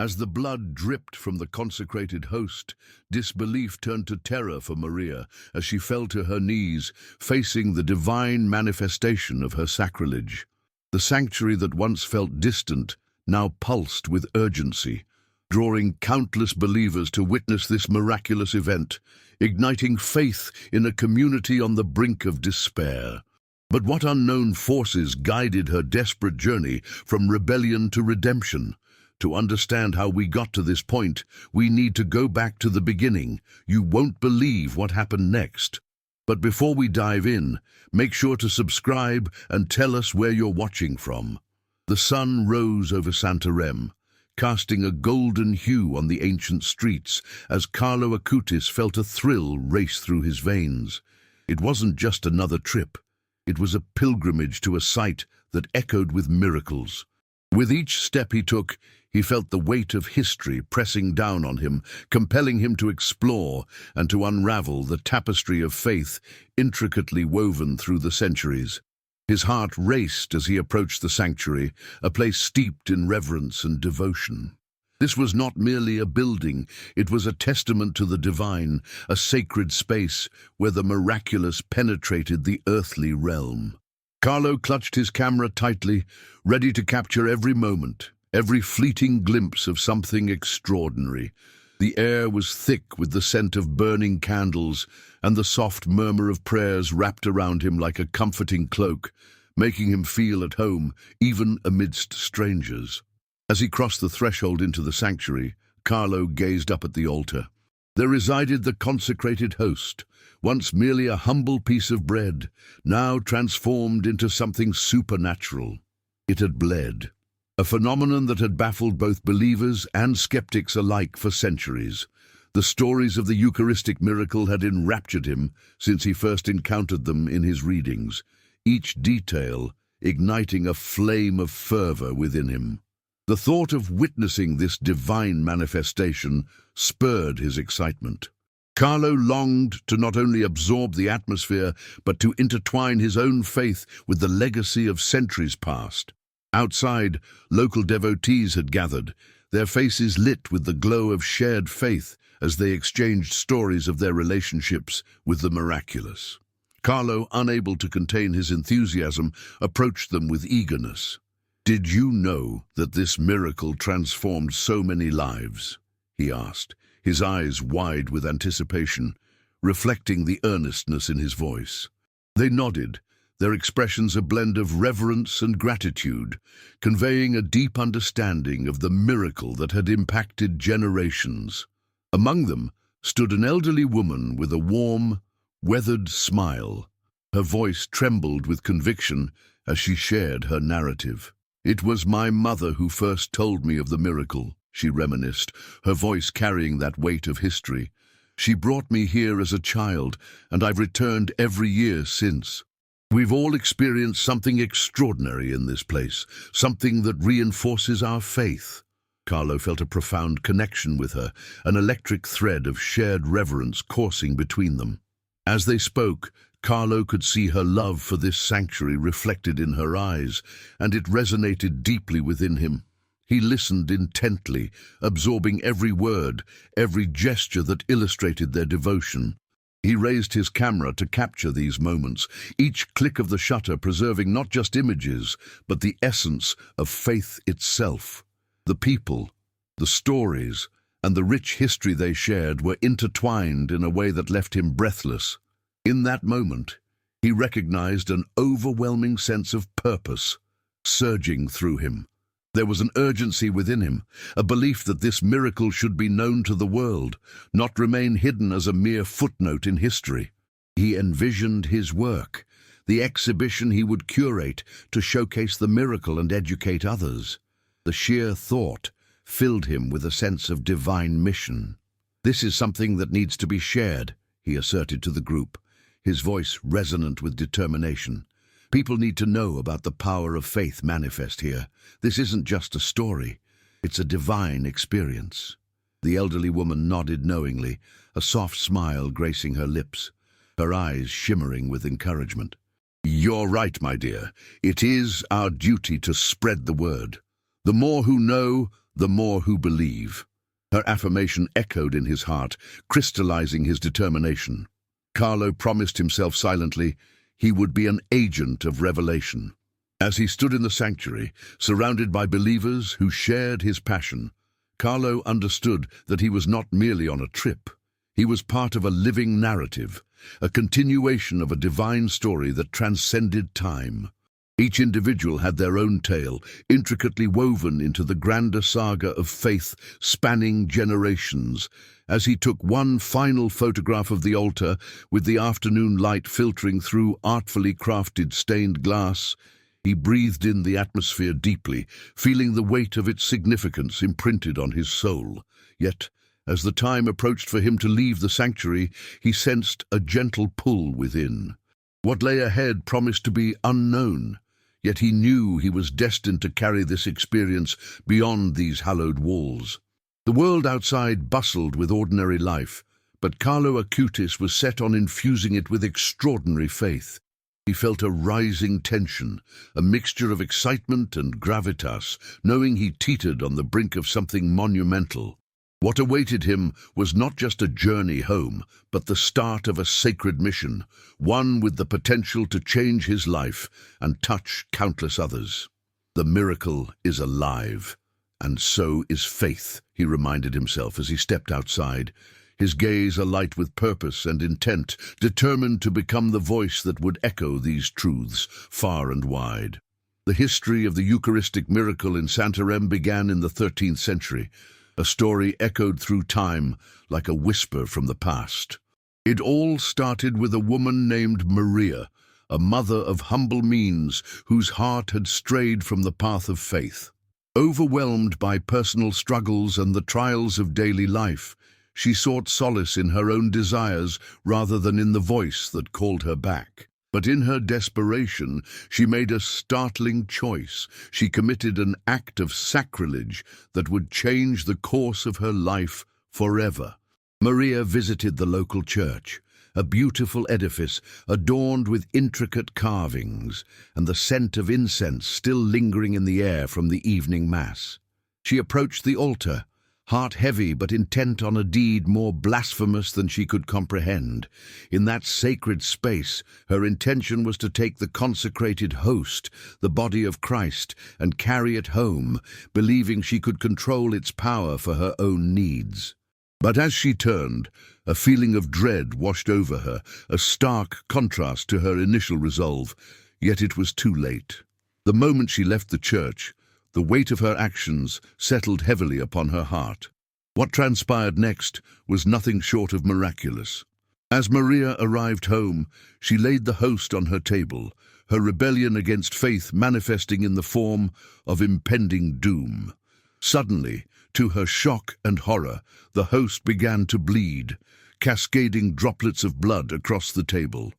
As the blood dripped from the consecrated host, disbelief turned to terror for Maria as she fell to her knees, facing the divine manifestation of her sacrilege. The sanctuary that once felt distant now pulsed with urgency, drawing countless believers to witness this miraculous event, igniting faith in a community on the brink of despair. But what unknown forces guided her desperate journey from rebellion to redemption? To understand how we got to this point, we need to go back to the beginning. You won't believe what happened next. But before we dive in, make sure to subscribe and tell us where you're watching from. The sun rose over Santarém, casting a golden hue on the ancient streets as Carlo Acutis felt a thrill race through his veins. It wasn't just another trip. It was a pilgrimage to a site that echoed with miracles. With each step he took, he felt the weight of history pressing down on him, compelling him to explore and to unravel the tapestry of faith intricately woven through the centuries. His heart raced as he approached the sanctuary, a place steeped in reverence and devotion. This was not merely a building, it was a testament to the divine, a sacred space where the miraculous penetrated the earthly realm. Carlo clutched his camera tightly, ready to capture every moment, every fleeting glimpse of something extraordinary. The air was thick with the scent of burning candles, and the soft murmur of prayers wrapped around him like a comforting cloak, making him feel at home, even amidst strangers. As he crossed the threshold into the sanctuary, Carlo gazed up at the altar. There resided the consecrated host, once merely a humble piece of bread, now transformed into something supernatural. It had bled, a phenomenon that had baffled both believers and skeptics alike for centuries. The stories of the Eucharistic miracle had enraptured him since he first encountered them in his readings, each detail igniting a flame of fervor within him. The thought of witnessing this divine manifestation spurred his excitement. Carlo longed to not only absorb the atmosphere, but to intertwine his own faith with the legacy of centuries past. Outside, local devotees had gathered, their faces lit with the glow of shared faith as they exchanged stories of their relationships with the miraculous. Carlo, unable to contain his enthusiasm, approached them with eagerness. "Did you know that this miracle transformed so many lives?" he asked, his eyes wide with anticipation, reflecting the earnestness in his voice. They nodded, their expressions a blend of reverence and gratitude, conveying a deep understanding of the miracle that had impacted generations. Among them stood an elderly woman with a warm, weathered smile. Her voice trembled with conviction as she shared her narrative. "It was my mother who first told me of the miracle," she reminisced, her voice carrying that weight of history. "She brought me here as a child, and I've returned every year since. We've all experienced something extraordinary in this place, something that reinforces our faith." Carlo felt a profound connection with her, an electric thread of shared reverence coursing between them. As they spoke, Carlo could see her love for this sanctuary reflected in her eyes, and it resonated deeply within him. He listened intently, absorbing every word, every gesture that illustrated their devotion. He raised his camera to capture these moments, each click of the shutter preserving not just images, but the essence of faith itself. The people, the stories, and the rich history they shared were intertwined in a way that left him breathless. In that moment, he recognized an overwhelming sense of purpose surging through him. There was an urgency within him, a belief that this miracle should be known to the world, not remain hidden as a mere footnote in history. He envisioned his work, the exhibition he would curate to showcase the miracle and educate others. The sheer thought filled him with a sense of divine mission. "This is something that needs to be shared," he asserted to the group, his voice resonant with determination. "People need to know about the power of faith manifest here. This isn't just a story, it's a divine experience." The elderly woman nodded knowingly, a soft smile gracing her lips, her eyes shimmering with encouragement. "You're right, my dear. It is our duty to spread the word. The more who know, the more who believe. Her affirmation echoed in his heart, crystallizing his determination. Carlo promised himself silently he would be an agent of revelation. As he stood in the sanctuary, surrounded by believers who shared his passion, Carlo understood that he was not merely on a trip. He was part of a living narrative, a continuation of a divine story that transcended time. Each individual had their own tale, intricately woven into the grander saga of faith spanning generations. As he took one final photograph of the altar, with the afternoon light filtering through artfully crafted stained glass, he breathed in the atmosphere deeply, feeling the weight of its significance imprinted on his soul. Yet, as the time approached for him to leave the sanctuary, he sensed a gentle pull within. What lay ahead promised to be unknown, yet he knew he was destined to carry this experience beyond these hallowed walls. The world outside bustled with ordinary life, but Carlo Acutis was set on infusing it with extraordinary faith. He felt a rising tension, a mixture of excitement and gravitas, knowing he teetered on the brink of something monumental. What awaited him was not just a journey home, but the start of a sacred mission, one with the potential to change his life and touch countless others. The miracle is alive, and so is faith, he reminded himself as he stepped outside, his gaze alight with purpose and intent, determined to become the voice that would echo these truths far and wide. The history of the Eucharistic miracle in Santarém began in the 13th century, a story echoed through time like a whisper from the past. It all started with a woman named Maria, a mother of humble means whose heart had strayed from the path of faith. Overwhelmed by personal struggles and the trials of daily life, she sought solace in her own desires rather than in the voice that called her back. But in her desperation, she made a startling choice. She committed an act of sacrilege that would change the course of her life forever. Maria visited the local church, a beautiful edifice adorned with intricate carvings and the scent of incense still lingering in the air from the evening mass. She approached the altar, heart heavy but intent on a deed more blasphemous than she could comprehend. In that sacred space, her intention was to take the consecrated host, the body of Christ, and carry it home, believing she could control its power for her own needs. But as she turned, a feeling of dread washed over her, a stark contrast to her initial resolve. Yet it was too late. The moment she left the church, the weight of her actions settled heavily upon her heart. What transpired next was nothing short of miraculous. As Maria arrived home, she laid the host on her table, her rebellion against faith manifesting in the form of impending doom. Suddenly, to her shock and horror, the host began to bleed, cascading droplets of blood across the table.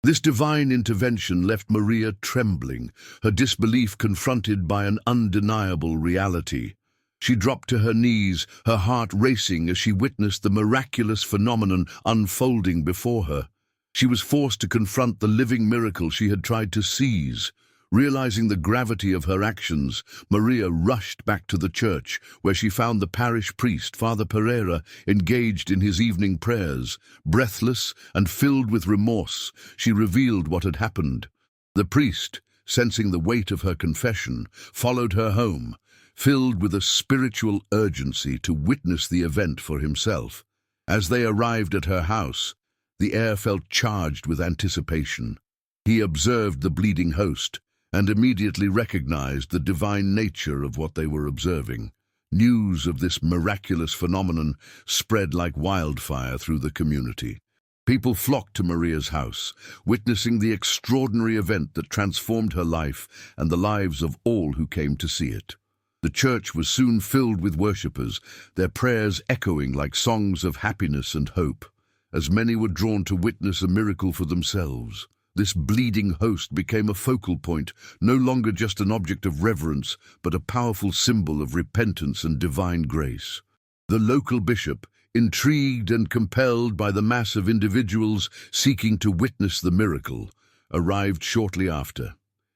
This divine intervention left Maria trembling, her disbelief confronted by an undeniable reality. She dropped to her knees, her heart racing as she witnessed the miraculous phenomenon unfolding before her. She was forced to confront the living miracle she had tried to seize. Realizing the gravity of her actions, Maria rushed back to the church, where she found the parish priest, Father Pereira, engaged in his evening prayers. Breathless and filled with remorse, she revealed what had happened. The priest, sensing the weight of her confession, followed her home, filled with a spiritual urgency to witness the event for himself. As they arrived at her house, the air felt charged with anticipation. He observed the bleeding host, and immediately recognized the divine nature of what they were observing. News of this miraculous phenomenon spread like wildfire through the community. People flocked to Maria's house, witnessing the extraordinary event that transformed her life and the lives of all who came to see it. The church was soon filled with worshippers, their prayers echoing like songs of happiness and hope, as many were drawn to witness a miracle for themselves. This bleeding host became a focal point, no longer just an object of reverence, but a powerful symbol of repentance and divine grace. The local bishop, intrigued and compelled by the mass of individuals seeking to witness the miracle, arrived shortly after.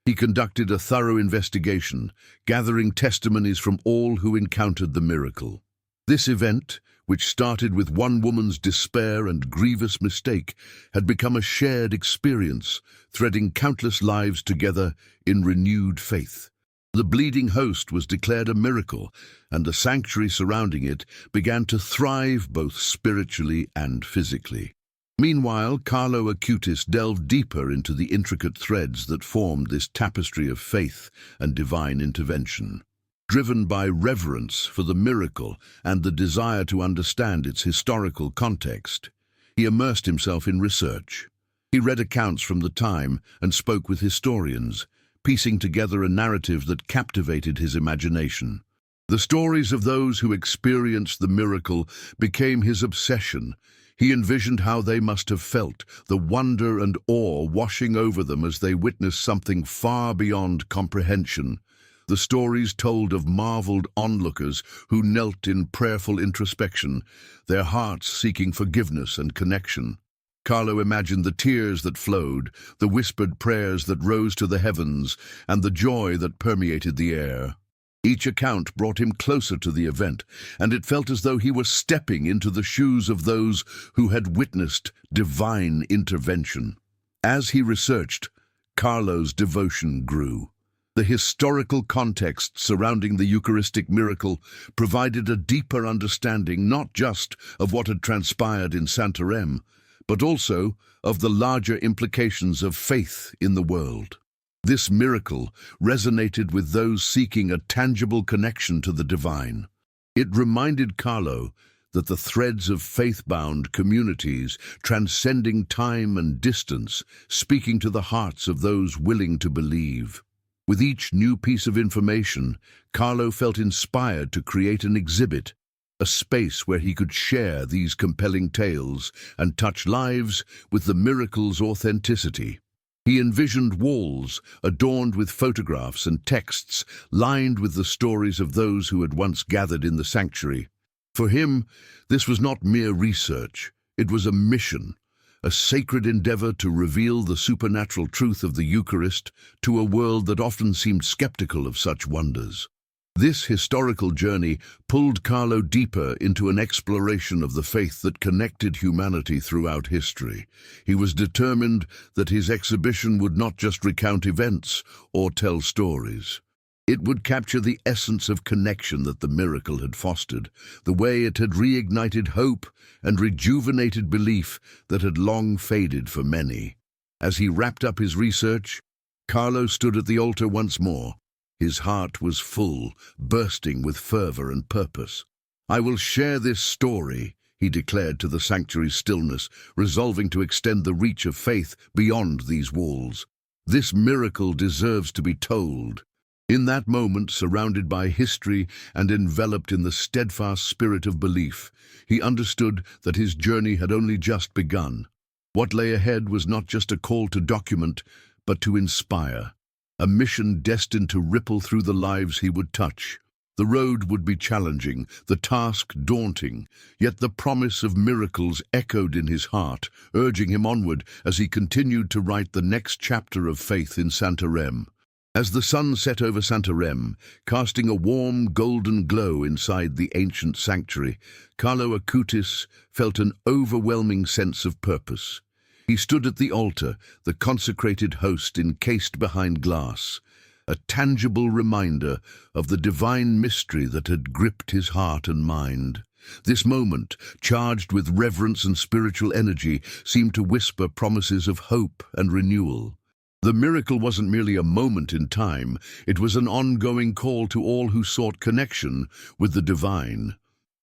He conducted a thorough investigation, gathering testimonies from all who encountered the miracle. This event, which started with one woman's despair and grievous mistake, had become a shared experience, threading countless lives together in renewed faith. The bleeding host was declared a miracle, and the sanctuary surrounding it began to thrive both spiritually and physically. Meanwhile, Carlo Acutis delved deeper into the intricate threads that formed this tapestry of faith and divine intervention. Driven by reverence for the miracle and the desire to understand its historical context, he immersed himself in research. He read accounts from the time and spoke with historians, piecing together a narrative that captivated his imagination. The stories of those who experienced the miracle became his obsession. He envisioned how they must have felt, the wonder and awe washing over them as they witnessed something far beyond comprehension. The stories told of marveled onlookers who knelt in prayerful introspection, their hearts seeking forgiveness and connection. Carlo imagined the tears that flowed, the whispered prayers that rose to the heavens, and the joy that permeated the air. Each account brought him closer to the event, and it felt as though he was stepping into the shoes of those who had witnessed divine intervention. As he researched, Carlo's devotion grew. The historical context surrounding the Eucharistic miracle provided a deeper understanding not just of what had transpired in Santarém, but also of the larger implications of faith in the world. This miracle resonated with those seeking a tangible connection to the divine. It reminded Carlo that the threads of faith-bound communities, transcending time and distance, speaking to the hearts of those willing to believe. With each new piece of information, Carlo felt inspired to create an exhibit, a space where he could share these compelling tales and touch lives with the miracle's authenticity. He envisioned walls adorned with photographs and texts lined with the stories of those who had once gathered in the sanctuary. For him, this was not mere research. It was a mission, a sacred endeavor to reveal the supernatural truth of the Eucharist to a world that often seemed skeptical of such wonders. This historical journey pulled Carlo deeper into an exploration of the faith that connected humanity throughout history. He was determined that his exhibition would not just recount events or tell stories. It would capture the essence of connection that the miracle had fostered, the way it had reignited hope and rejuvenated belief that had long faded for many. As he wrapped up his research, Carlo stood at the altar once more. His heart was full, bursting with fervor and purpose. "I will share this story," he declared to the sanctuary's stillness, resolving to extend the reach of faith beyond these walls. "This miracle deserves to be told." In that moment, surrounded by history and enveloped in the steadfast spirit of belief, he understood that his journey had only just begun. What lay ahead was not just a call to document, but to inspire. A mission destined to ripple through the lives he would touch. The road would be challenging, the task daunting, yet the promise of miracles echoed in his heart, urging him onward as he continued to write the next chapter of faith in Santarém. As the sun set over Santarém, casting a warm golden glow inside the ancient sanctuary, Carlo Acutis felt an overwhelming sense of purpose. He stood at the altar, the consecrated host encased behind glass, a tangible reminder of the divine mystery that had gripped his heart and mind. This moment, charged with reverence and spiritual energy, seemed to whisper promises of hope and renewal. The miracle wasn't merely a moment in time, it was an ongoing call to all who sought connection with the divine.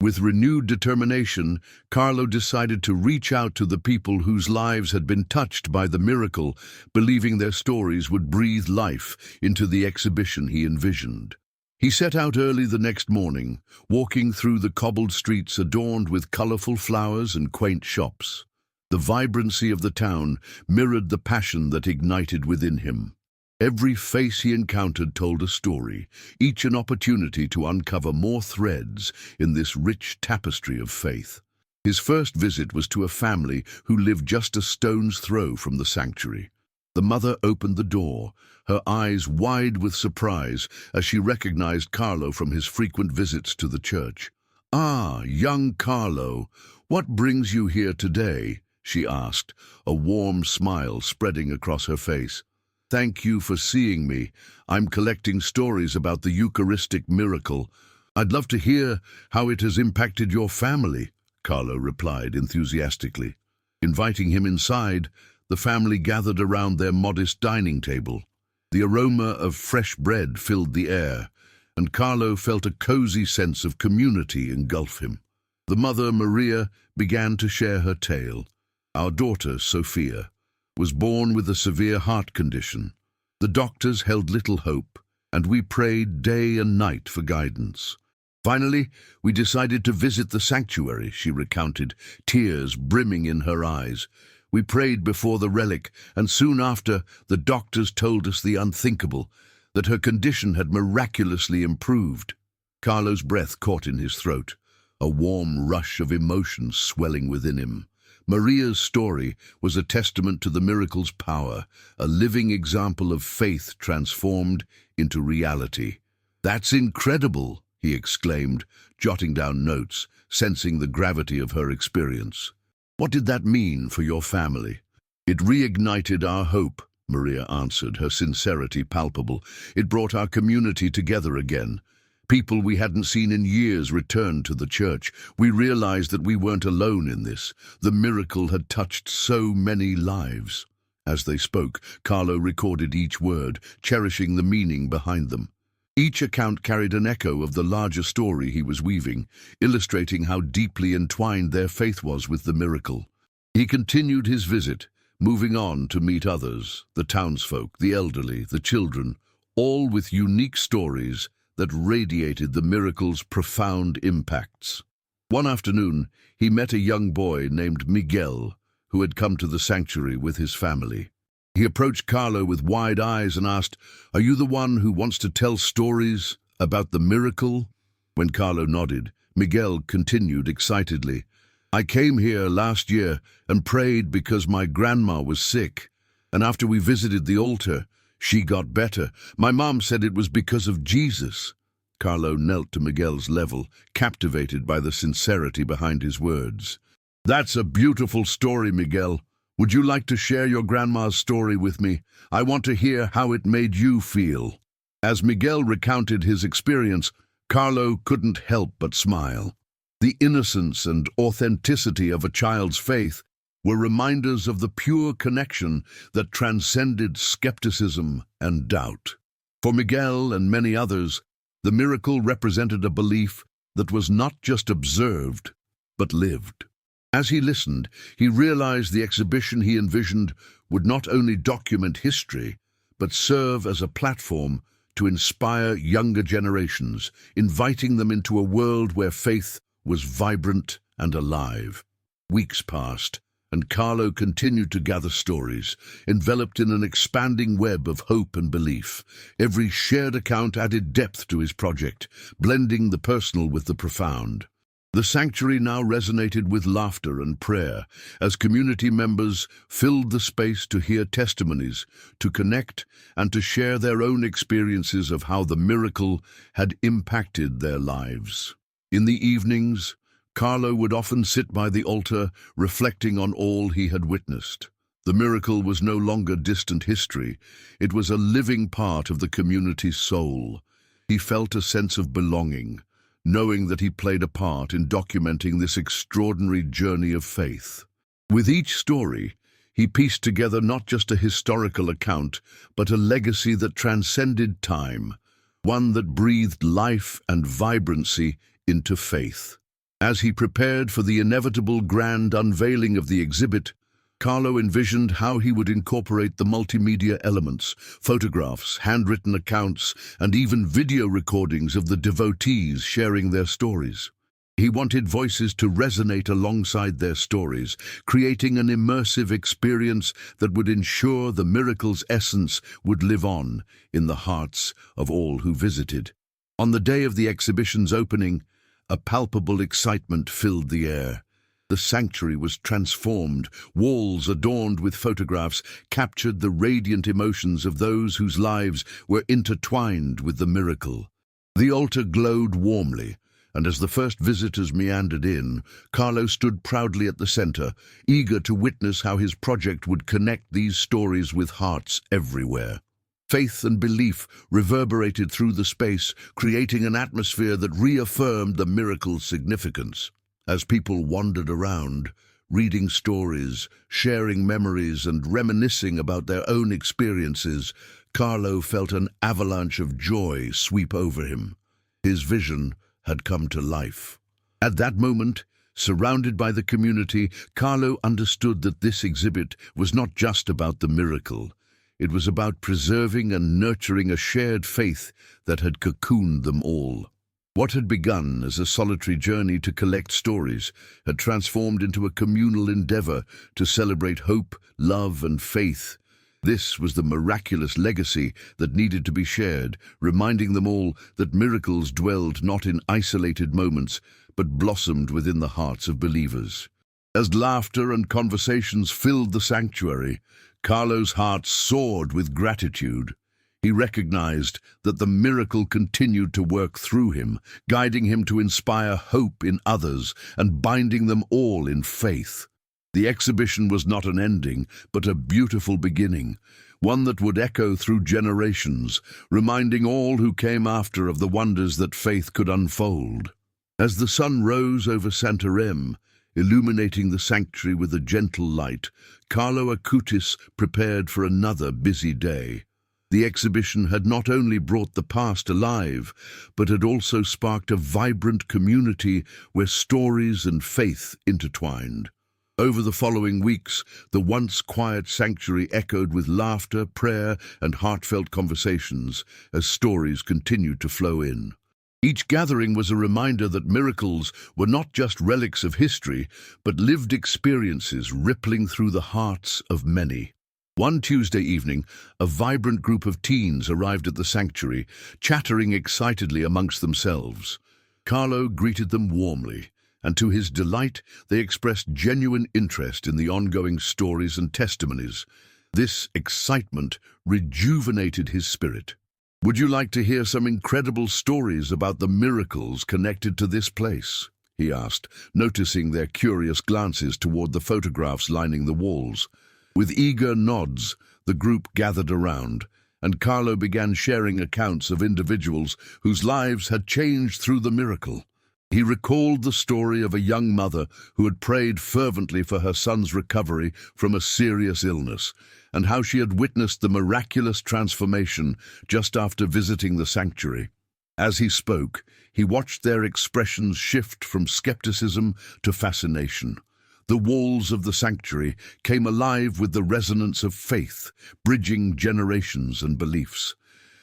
With renewed determination, Carlo decided to reach out to the people whose lives had been touched by the miracle, believing their stories would breathe life into the exhibition he envisioned. He set out early the next morning, walking through the cobbled streets adorned with colorful flowers and quaint shops. The vibrancy of the town mirrored the passion that ignited within him. Every face he encountered told a story, each an opportunity to uncover more threads in this rich tapestry of faith. His first visit was to a family who lived just a stone's throw from the sanctuary. The mother opened the door, her eyes wide with surprise as she recognized Carlo from his frequent visits to the church. "Ah, young Carlo, what brings you here today?" she asked, a warm smile spreading across her face. "Thank you for seeing me. I'm collecting stories about the Eucharistic miracle. I'd love to hear how it has impacted your family," Carlo replied enthusiastically. Inviting him inside, the family gathered around their modest dining table. The aroma of fresh bread filled the air, and Carlo felt a cozy sense of community engulf him. The mother, Maria, began to share her tale. "Our daughter, Sophia, was born with a severe heart condition. The doctors held little hope, and we prayed day and night for guidance. Finally, we decided to visit the sanctuary," she recounted, tears brimming in her eyes. "We prayed before the relic, and soon after, the doctors told us the unthinkable, that her condition had miraculously improved." Carlo's breath caught in his throat, a warm rush of emotion swelling within him. Maria's story was a testament to the miracle's power, a living example of faith transformed into reality. "That's incredible," he exclaimed, jotting down notes, sensing the gravity of her experience. "What did that mean for your family?" "It reignited our hope," Maria answered, her sincerity palpable. "It brought our community together again. People we hadn't seen in years returned to the church. We realized that we weren't alone in this. The miracle had touched so many lives." As they spoke, Carlo recorded each word, cherishing the meaning behind them. Each account carried an echo of the larger story he was weaving, illustrating how deeply entwined their faith was with the miracle. He continued his visit, moving on to meet others, the townsfolk, the elderly, the children, all with unique stories that radiated the miracle's profound impacts. One afternoon, he met a young boy named Miguel, who had come to the sanctuary with his family. He approached Carlo with wide eyes and asked, "Are you the one who wants to tell stories about the miracle?" When Carlo nodded, Miguel continued excitedly, "I came here last year and prayed because my grandma was sick, and after we visited the altar, she got better. My mom said it was because of Jesus." Carlo knelt to Miguel's level, captivated by the sincerity behind his words. "That's a beautiful story, Miguel. Would you like to share your grandma's story with me? I want to hear how it made you feel." As Miguel recounted his experience, Carlo couldn't help but smile. The innocence and authenticity of a child's faith were reminders of the pure connection that transcended skepticism and doubt. For Miguel and many others, the miracle represented a belief that was not just observed, but lived. As he listened, he realized the exhibition he envisioned would not only document history, but serve as a platform to inspire younger generations, inviting them into a world where faith was vibrant and alive. Weeks passed, and Carlo continued to gather stories, enveloped in an expanding web of hope and belief. Every shared account added depth to his project, blending the personal with the profound. The sanctuary now resonated with laughter and prayer as community members filled the space to hear testimonies, to connect, and to share their own experiences of how the miracle had impacted their lives. In the evenings, Carlo would often sit by the altar, reflecting on all he had witnessed. The miracle was no longer distant history. It was a living part of the community's soul. He felt a sense of belonging, knowing that he played a part in documenting this extraordinary journey of faith. With each story, he pieced together not just a historical account, but a legacy that transcended time, one that breathed life and vibrancy into faith. As he prepared for the inevitable grand unveiling of the exhibit, Carlo envisioned how he would incorporate the multimedia elements, photographs, handwritten accounts, and even video recordings of the devotees sharing their stories. He wanted voices to resonate alongside their stories, creating an immersive experience that would ensure the miracle's essence would live on in the hearts of all who visited. On the day of the exhibition's opening, a palpable excitement filled the air. The sanctuary was transformed. Walls adorned with photographs captured the radiant emotions of those whose lives were intertwined with the miracle. The altar glowed warmly, and as the first visitors meandered in, Carlo stood proudly at the center, eager to witness how his project would connect these stories with hearts everywhere. Faith and belief reverberated through the space, creating an atmosphere that reaffirmed the miracle's significance. As people wandered around, reading stories, sharing memories, and reminiscing about their own experiences, Carlo felt an avalanche of joy sweep over him. His vision had come to life. At that moment, surrounded by the community, Carlo understood that this exhibit was not just about the miracle. It was about preserving and nurturing a shared faith that had cocooned them all. What had begun as a solitary journey to collect stories had transformed into a communal endeavor to celebrate hope, love, and faith. This was the miraculous legacy that needed to be shared, reminding them all that miracles dwelled not in isolated moments, but blossomed within the hearts of believers. As laughter and conversations filled the sanctuary, Carlo's heart soared with gratitude. He recognized that the miracle continued to work through him, guiding him to inspire hope in others and binding them all in faith. The exhibition was not an ending, but a beautiful beginning, one that would echo through generations, reminding all who came after of the wonders that faith could unfold. As the sun rose over Santarém, illuminating the sanctuary with a gentle light, Carlo Acutis prepared for another busy day. The exhibition had not only brought the past alive, but had also sparked a vibrant community where stories and faith intertwined. Over the following weeks, the once quiet sanctuary echoed with laughter, prayer, and heartfelt conversations as stories continued to flow in. Each gathering was a reminder that miracles were not just relics of history, but lived experiences rippling through the hearts of many. One Tuesday evening, a vibrant group of teens arrived at the sanctuary, chattering excitedly amongst themselves. Carlo greeted them warmly, and to his delight, they expressed genuine interest in the ongoing stories and testimonies. This excitement rejuvenated his spirit. "Would you like to hear some incredible stories about the miracles connected to this place?" he asked, noticing their curious glances toward the photographs lining the walls. With eager nods, the group gathered around, and Carlo began sharing accounts of individuals whose lives had changed through the miracle. He recalled the story of a young mother who had prayed fervently for her son's recovery from a serious illness, and how she had witnessed the miraculous transformation just after visiting the sanctuary. As he spoke, he watched their expressions shift from skepticism to fascination. The walls of the sanctuary came alive with the resonance of faith, bridging generations and beliefs.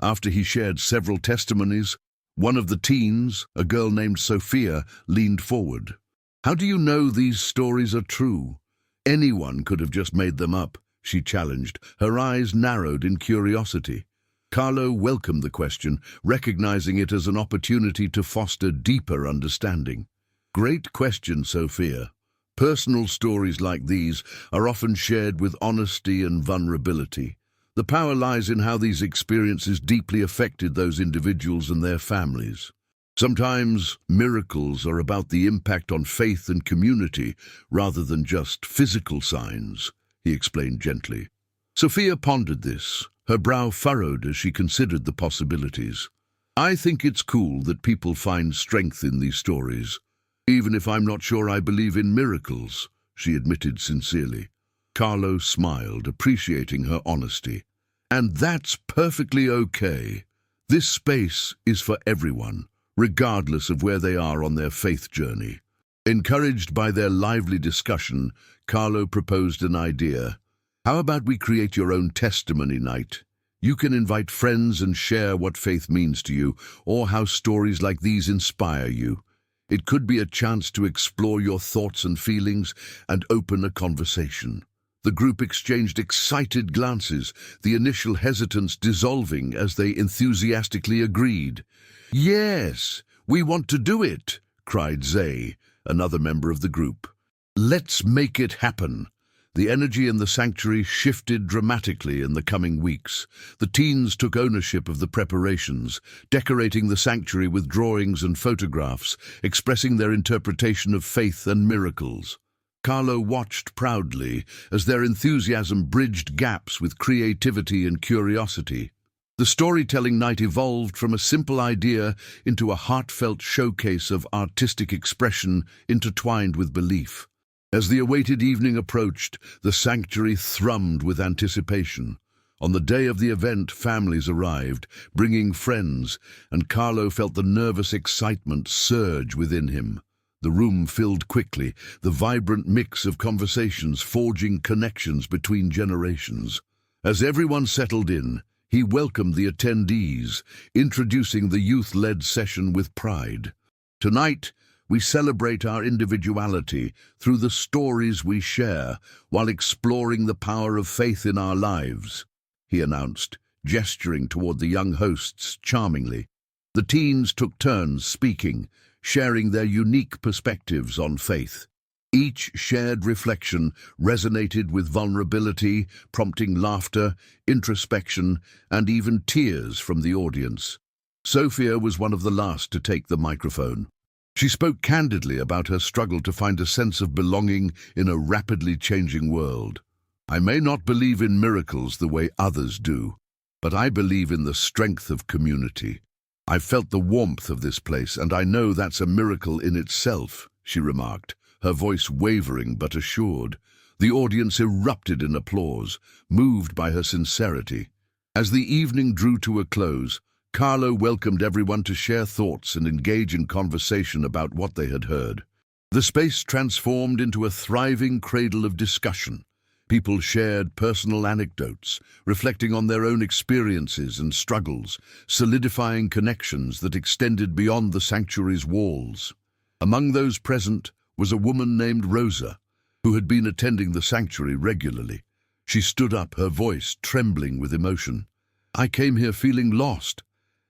After he shared several testimonies, one of the teens, a girl named Sophia, leaned forward. "How do you know these stories are true? Anyone could have just made them up," she challenged, her eyes narrowed in curiosity. Carlo welcomed the question, recognizing it as an opportunity to foster deeper understanding. "Great question, Sophia. Personal stories like these are often shared with honesty and vulnerability. The power lies in how these experiences deeply affected those individuals and their families. Sometimes miracles are about the impact on faith and community rather than just physical signs," he explained gently. Sophia pondered this, her brow furrowed as she considered the possibilities. "I think it's cool that people find strength in these stories, even if I'm not sure I believe in miracles," she admitted sincerely. Carlo smiled, appreciating her honesty. "And that's perfectly okay. This space is for everyone, regardless of where they are on their faith journey." Encouraged by their lively discussion, Carlo proposed an idea. "How about we create your own testimony night? You can invite friends and share what faith means to you, or how stories like these inspire you. It could be a chance to explore your thoughts and feelings and open a conversation." The group exchanged excited glances, the initial hesitance dissolving as they enthusiastically agreed. "Yes, we want to do it," cried Zay, another member of the group. Let's make it happen. The energy in the sanctuary shifted dramatically in the coming weeks. The teens took ownership of the preparations, decorating the sanctuary with drawings and photographs, expressing their interpretation of faith and miracles. Carlo watched proudly as their enthusiasm bridged gaps with creativity and curiosity. The storytelling night evolved from a simple idea into a heartfelt showcase of artistic expression intertwined with belief. As the awaited evening approached, the sanctuary thrummed with anticipation. On the day of the event, families arrived, bringing friends, and Carlo felt the nervous excitement surge within him. The room filled quickly, the vibrant mix of conversations forging connections between generations. As everyone settled in, he welcomed the attendees, introducing the youth-led session with pride. Tonight, we celebrate our individuality through the stories we share while exploring the power of faith in our lives, he announced, gesturing toward the young hosts charmingly. The teens took turns speaking, sharing their unique perspectives on faith. Each shared reflection resonated with vulnerability, prompting laughter, introspection, and even tears from the audience. Sophia was one of the last to take the microphone. She spoke candidly about her struggle to find a sense of belonging in a rapidly changing world. I may not believe in miracles the way others do, but I believe in the strength of community. I've felt the warmth of this place, and I know that's a miracle in itself, she remarked, her voice wavering but assured. The audience erupted in applause, moved by her sincerity. As the evening drew to a close, Carlo welcomed everyone to share thoughts and engage in conversation about what they had heard. The space transformed into a thriving cradle of discussion. People shared personal anecdotes, reflecting on their own experiences and struggles, solidifying connections that extended beyond the sanctuary's walls. Among those present was a woman named Rosa, who had been attending the sanctuary regularly. She stood up, her voice trembling with emotion. I came here feeling lost,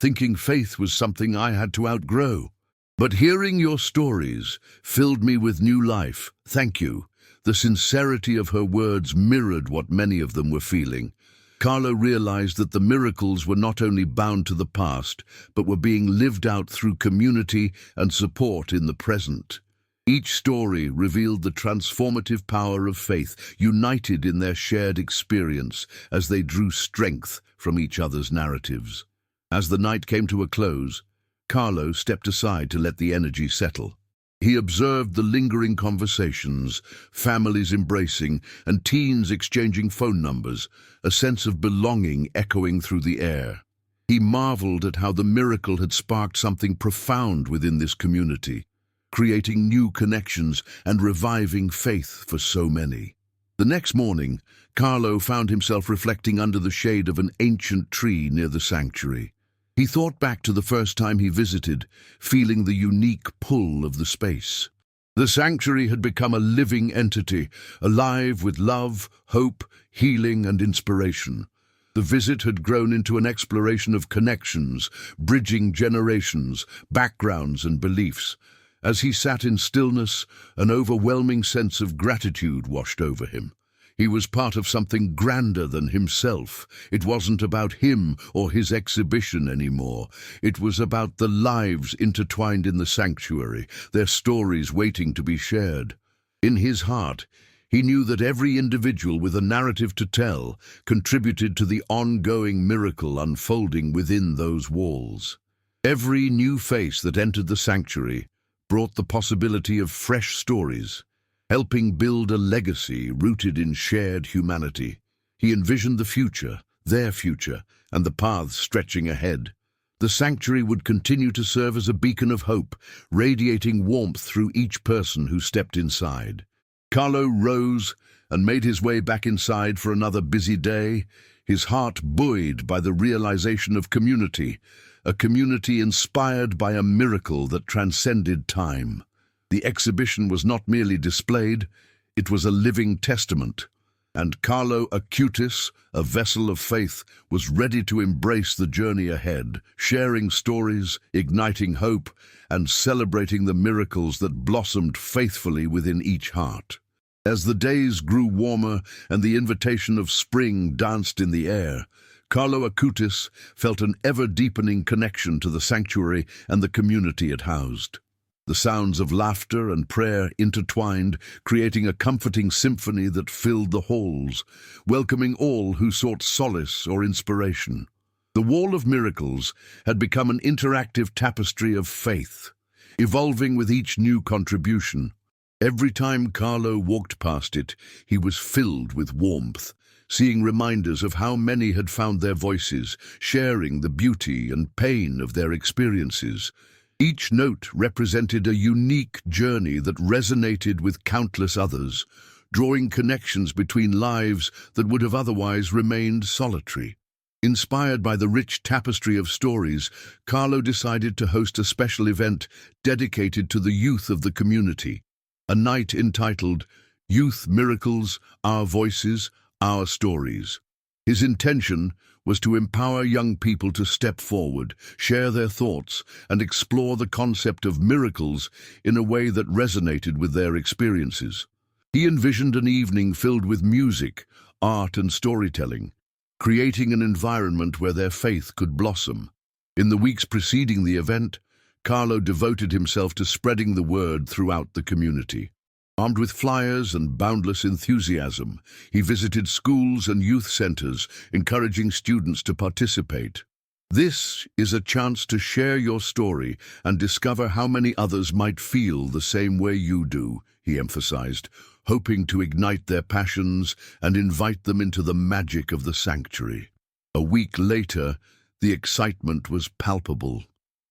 thinking faith was something I had to outgrow. But hearing your stories filled me with new life. Thank you. The sincerity of her words mirrored what many of them were feeling. Carlo realized that the miracles were not only bound to the past, but were being lived out through community and support in the present. Each story revealed the transformative power of faith, united in their shared experience as they drew strength from each other's narratives. As the night came to a close, Carlo stepped aside to let the energy settle. He observed the lingering conversations, families embracing, and teens exchanging phone numbers, a sense of belonging echoing through the air. He marveled at how the miracle had sparked something profound within this community, creating new connections and reviving faith for so many. The next morning, Carlo found himself reflecting under the shade of an ancient tree near the sanctuary. He thought back to the first time he visited, feeling the unique pull of the space. The sanctuary had become a living entity, alive with love, hope, healing, and inspiration. The visit had grown into an exploration of connections, bridging generations, backgrounds, and beliefs. As he sat in stillness, an overwhelming sense of gratitude washed over him. He was part of something grander than himself. It wasn't about him or his exhibition anymore. It was about the lives intertwined in the sanctuary, their stories waiting to be shared. In his heart, he knew that every individual with a narrative to tell contributed to the ongoing miracle unfolding within those walls. Every new face that entered the sanctuary brought the possibility of fresh stories, helping build a legacy rooted in shared humanity. He envisioned the future, their future, and the paths stretching ahead. The sanctuary would continue to serve as a beacon of hope, radiating warmth through each person who stepped inside. Carlo rose and made his way back inside for another busy day, his heart buoyed by the realization of community, a community inspired by a miracle that transcended time. The exhibition was not merely displayed, it was a living testament. and Carlo Acutis, a vessel of faith, was ready to embrace the journey ahead, sharing stories, igniting hope, and celebrating the miracles that blossomed faithfully within each heart. As the days grew warmer and the invitation of spring danced in the air, Carlo Acutis felt an ever-deepening connection to the sanctuary and the community it housed. The sounds of laughter and prayer intertwined, creating a comforting symphony that filled the halls, welcoming all who sought solace or inspiration. The Wall of Miracles had become an interactive tapestry of faith, evolving with each new contribution. Every time Carlo walked past it, he was filled with warmth, seeing reminders of how many had found their voices, sharing the beauty and pain of their experiences. Each note represented a unique journey that resonated with countless others, drawing connections between lives that would have otherwise remained solitary. Inspired by the rich tapestry of stories, Carlo decided to host a special event dedicated to the youth of the community. A night entitled Youth Miracles, Our Voices, Our Stories. His intention was to empower young people to step forward, share their thoughts, and explore the concept of miracles in a way that resonated with their experiences. He envisioned an evening filled with music, art, and storytelling, creating an environment where their faith could blossom. In the weeks preceding the event, Carlo devoted himself to spreading the word throughout the community. Armed with flyers and boundless enthusiasm, he visited schools and youth centers, encouraging students to participate. This is a chance to share your story and discover how many others might feel the same way you do, he emphasized, hoping to ignite their passions and invite them into the magic of the sanctuary. A week later, the excitement was palpable.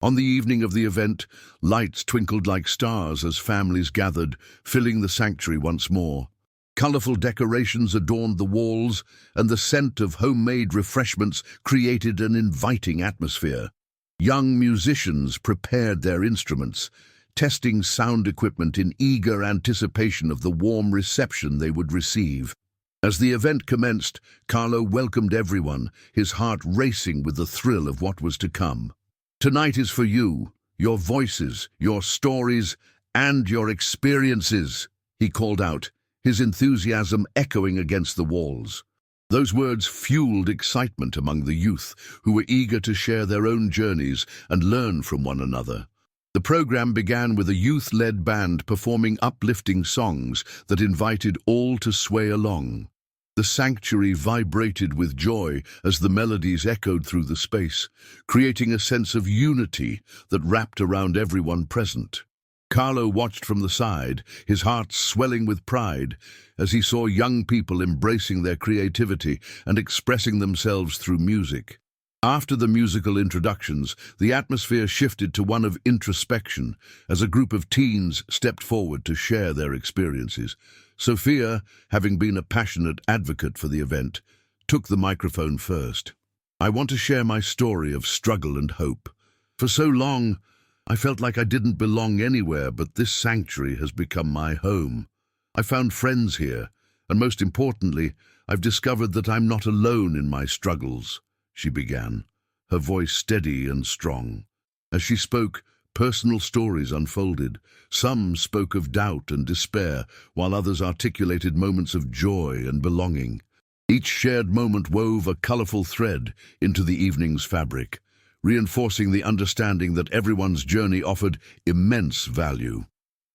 On the evening of the event, lights twinkled like stars as families gathered, filling the sanctuary once more. Colorful decorations adorned the walls, and the scent of homemade refreshments created an inviting atmosphere. Young musicians prepared their instruments, testing sound equipment in eager anticipation of the warm reception they would receive. As the event commenced, Carlo welcomed everyone, his heart racing with the thrill of what was to come. Tonight is for you, your voices, your stories, and your experiences, he called out, his enthusiasm echoing against the walls. Those words fueled excitement among the youth, who were eager to share their own journeys and learn from one another. The program began with a youth-led band performing uplifting songs that invited all to sway along. The sanctuary vibrated with joy as the melodies echoed through the space, creating a sense of unity that wrapped around everyone present. Carlo watched from the side, his heart swelling with pride, as he saw young people embracing their creativity and expressing themselves through music. After the musical introductions, the atmosphere shifted to one of introspection as a group of teens stepped forward to share their experiences. Sophia, having been a passionate advocate for the event, took the microphone first. I want to share my story of struggle and hope. For so long, I felt like I didn't belong anywhere, but this sanctuary has become my home. I found friends here, and most importantly, I've discovered that I'm not alone in my struggles, she began, her voice steady and strong. As she spoke, personal stories unfolded. Some spoke of doubt and despair, while others articulated moments of joy and belonging. Each shared moment wove a colorful thread into the evening's fabric, reinforcing the understanding that everyone's journey offered immense value.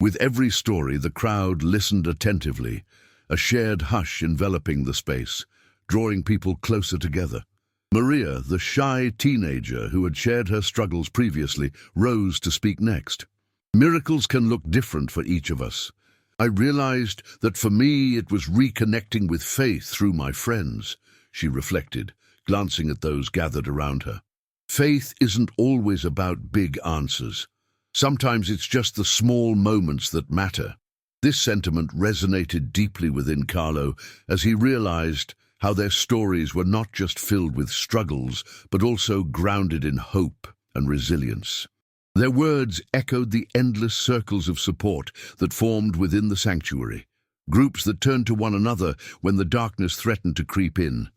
With every story, the crowd listened attentively, a shared hush enveloping the space, drawing people closer together. Maria, the shy teenager who had shared her struggles previously, rose to speak next. Miracles can look different for each of us. I realized that for me it was reconnecting with faith through my friends, she reflected, glancing at those gathered around her. Faith isn't always about big answers. Sometimes it's just the small moments that matter. This sentiment resonated deeply within Carlo as he realized how their stories were not just filled with struggles, but also grounded in hope and resilience. Their words echoed the endless circles of support that formed within the sanctuary, groups that turned to one another when the darkness threatened to creep in.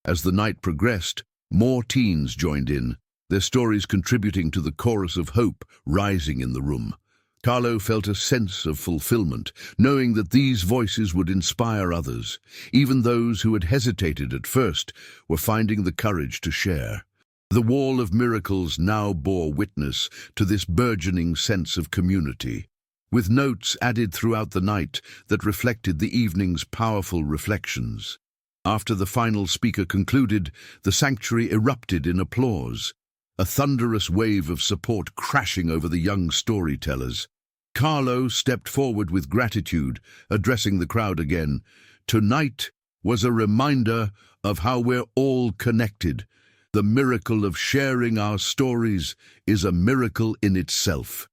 As the night progressed, more teens joined in, their stories contributing to the chorus of hope rising in the room. Carlo felt a sense of fulfillment, knowing that these voices would inspire others. Even those who had hesitated at first were finding the courage to share. The wall of miracles now bore witness to this burgeoning sense of community, with notes added throughout the night that reflected the evening's powerful reflections. After the final speaker concluded, the sanctuary erupted in applause, a thunderous wave of support crashing over the young storytellers. Carlo stepped forward with gratitude, addressing the crowd again. Tonight was a reminder of how we're all connected. The miracle of sharing our stories is a miracle in itself.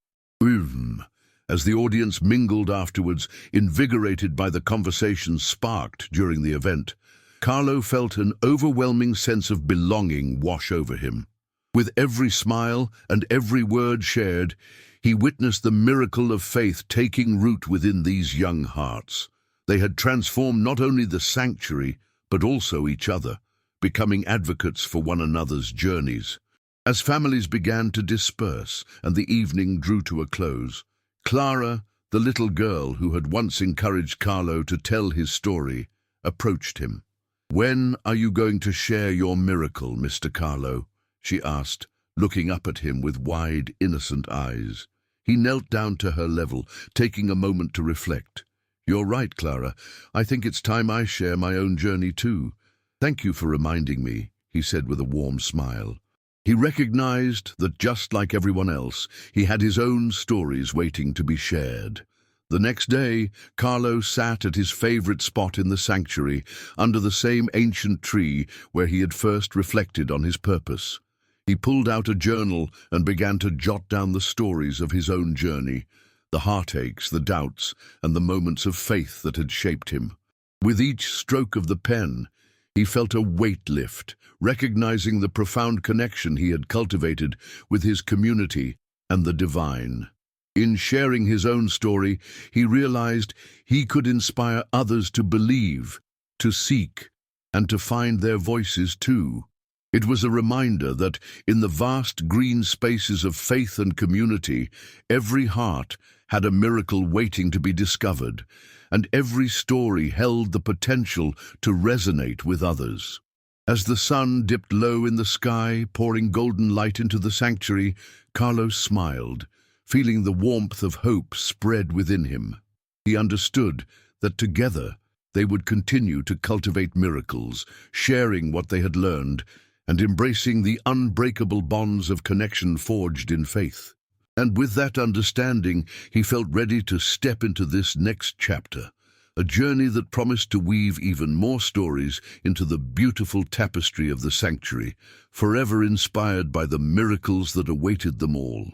As the audience mingled afterwards, invigorated by the conversation sparked during the event, Carlo felt an overwhelming sense of belonging wash over him. With every smile and every word shared, he witnessed the miracle of faith taking root within these young hearts. They had transformed not only the sanctuary, but also each other, becoming advocates for one another's journeys. As families began to disperse and the evening drew to a close, Clara, the little girl who had once encouraged Carlo to tell his story, approached him. "When are you going to share your miracle, Mr. Carlo?" she asked, looking up at him with wide, innocent eyes. He knelt down to her level, taking a moment to reflect. "You're right, Clara. I think it's time I share my own journey too. Thank you for reminding me," he said with a warm smile. He recognized that just like everyone else, he had his own stories waiting to be shared. The next day, Carlo sat at his favorite spot in the sanctuary, under the same ancient tree where he had first reflected on his purpose. He pulled out a journal and began to jot down the stories of his own journey, the heartaches, the doubts, and the moments of faith that had shaped him. With each stroke of the pen, he felt a weight lift, recognizing the profound connection he had cultivated with his community and the divine. In sharing his own story, he realized he could inspire others to believe, to seek, and to find their voices too. It was a reminder that, in the vast green spaces of faith and community, every heart had a miracle waiting to be discovered, and every story held the potential to resonate with others. As the sun dipped low in the sky, pouring golden light into the sanctuary, Carlo smiled, feeling the warmth of hope spread within him. He understood that together they would continue to cultivate miracles, sharing what they had learned, and embracing the unbreakable bonds of connection forged in faith. And with that understanding, he felt ready to step into this next chapter, a journey that promised to weave even more stories into the beautiful tapestry of the sanctuary, forever inspired by the miracles that awaited them all.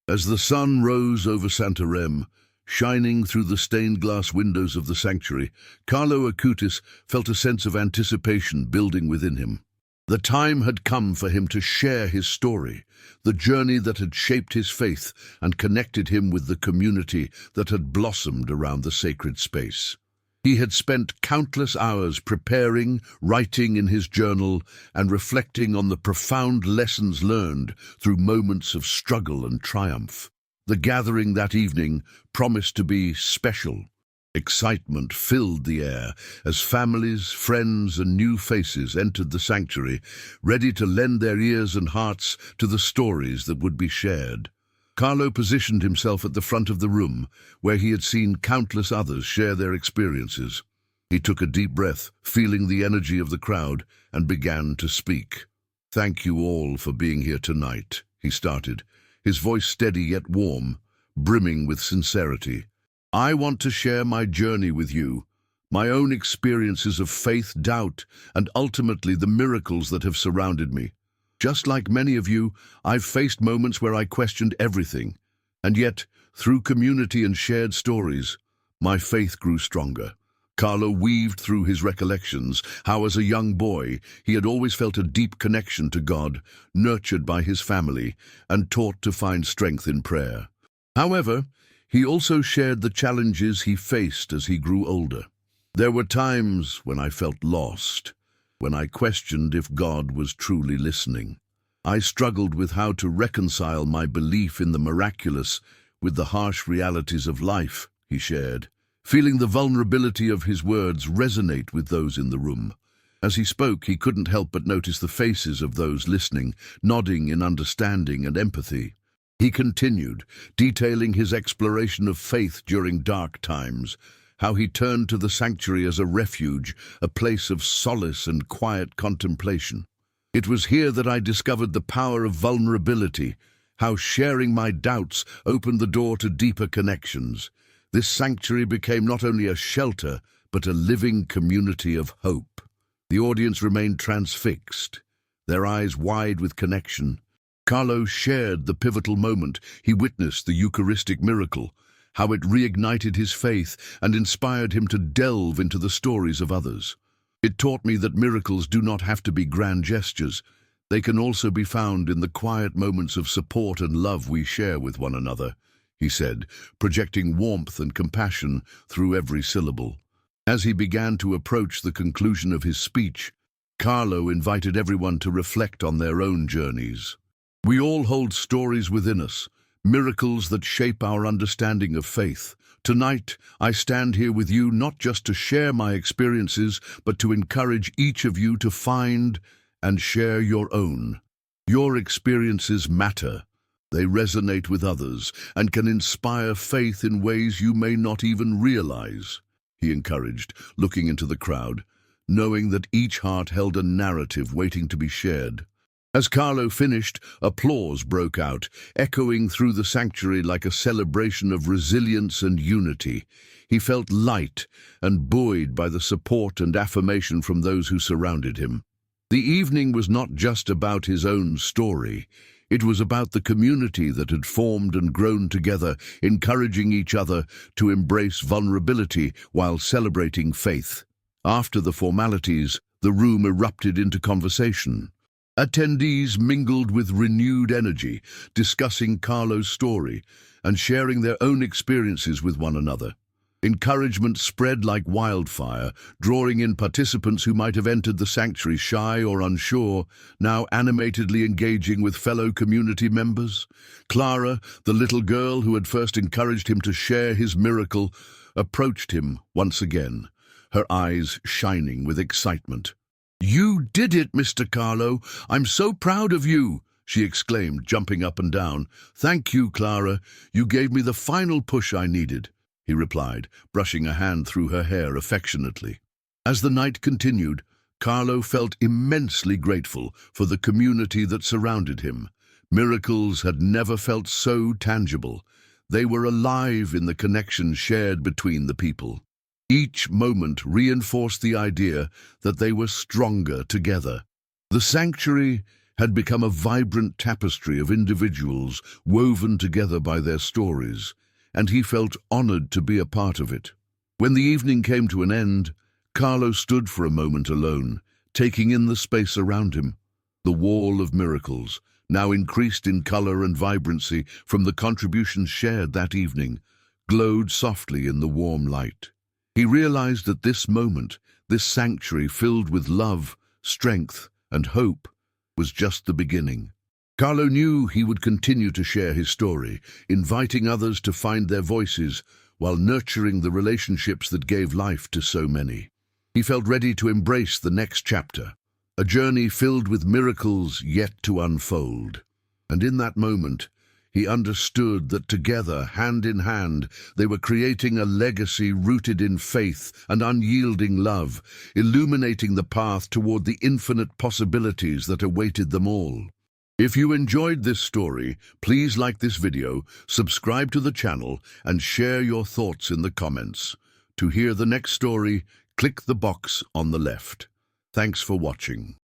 As the sun rose over Santarém, shining through the stained glass windows of the sanctuary, Carlo Acutis felt a sense of anticipation building within him. The time had come for him to share his story, the journey that had shaped his faith and connected him with the community that had blossomed around the sacred space. He had spent countless hours preparing, writing in his journal, and reflecting on the profound lessons learned through moments of struggle and triumph. The gathering that evening promised to be special. Excitement filled the air as families, friends, and new faces entered the sanctuary, ready to lend their ears and hearts to the stories that would be shared. Carlo positioned himself at the front of the room, where he had seen countless others share their experiences. He took a deep breath, feeling the energy of the crowd, and began to speak. "Thank you all for being here tonight," he started, his voice steady yet warm, brimming with sincerity. "I want to share my journey with you, my own experiences of faith, doubt, and ultimately the miracles that have surrounded me. Just like many of you, I've faced moments where I questioned everything, and yet, through community and shared stories, my faith grew stronger." Carlo weaved through his recollections how as a young boy he had always felt a deep connection to God, nurtured by his family, and taught to find strength in prayer. However, he also shared the challenges he faced as he grew older. There were times when I felt lost, when I questioned if God was truly listening. I struggled with how to reconcile my belief in the miraculous with the harsh realities of life, he shared, feeling the vulnerability of his words resonate with those in the room. As he spoke, he couldn't help but notice the faces of those listening, nodding in understanding and empathy. He continued, detailing his exploration of faith during dark times, how he turned to the sanctuary as a refuge, a place of solace and quiet contemplation. It was here that I discovered the power of vulnerability, how sharing my doubts opened the door to deeper connections. This sanctuary became not only a shelter, but a living community of hope. The audience remained transfixed, their eyes wide with connection. Carlo shared the pivotal moment he witnessed the Eucharistic miracle, how it reignited his faith and inspired him to delve into the stories of others. It taught me that miracles do not have to be grand gestures. They can also be found in the quiet moments of support and love we share with one another, he said, projecting warmth and compassion through every syllable. As he began to approach the conclusion of his speech, Carlo invited everyone to reflect on their own journeys. We all hold stories within us, miracles that shape our understanding of faith. Tonight, I stand here with you not just to share my experiences, but to encourage each of you to find and share your own. Your experiences matter. They resonate with others and can inspire faith in ways you may not even realize, he encouraged, looking into the crowd, knowing that each heart held a narrative waiting to be shared. As Carlo finished, applause broke out, echoing through the sanctuary like a celebration of resilience and unity. He felt light and buoyed by the support and affirmation from those who surrounded him. The evening was not just about his own story. It was about the community that had formed and grown together, encouraging each other to embrace vulnerability while celebrating faith. After the formalities, the room erupted into conversation. Attendees mingled with renewed energy, discussing Carlo's story and sharing their own experiences with one another. Encouragement spread like wildfire, drawing in participants who might have entered the sanctuary shy or unsure, now animatedly engaging with fellow community members. Clara, the little girl who had first encouraged him to share his miracle, approached him once again, her eyes shining with excitement. "You did it, Mr. Carlo. I'm so proud of you," she exclaimed, jumping up and down. "Thank you, Clara. You gave me the final push I needed," he replied, brushing a hand through her hair affectionately. As the night continued, Carlo felt immensely grateful for the community that surrounded him. Miracles had never felt so tangible. They were alive in the connection shared between the people. Each moment reinforced the idea that they were stronger together. The sanctuary had become a vibrant tapestry of individuals woven together by their stories, and he felt honored to be a part of it. When the evening came to an end, Carlo stood for a moment alone, taking in the space around him. The wall of miracles, now increased in color and vibrancy from the contributions shared that evening, glowed softly in the warm light. He realized that this moment, this sanctuary filled with love, strength, and hope, was just the beginning. Carlo knew he would continue to share his story, inviting others to find their voices while nurturing the relationships that gave life to so many. He felt ready to embrace the next chapter, a journey filled with miracles yet to unfold. And in that moment, he understood that together, hand in hand, they were creating a legacy rooted in faith and unyielding love, illuminating the path toward the infinite possibilities that awaited them all. If you enjoyed this story, please like this video, subscribe to the channel, and share your thoughts in the comments. To hear the next story, click the box on the left. Thanks for watching.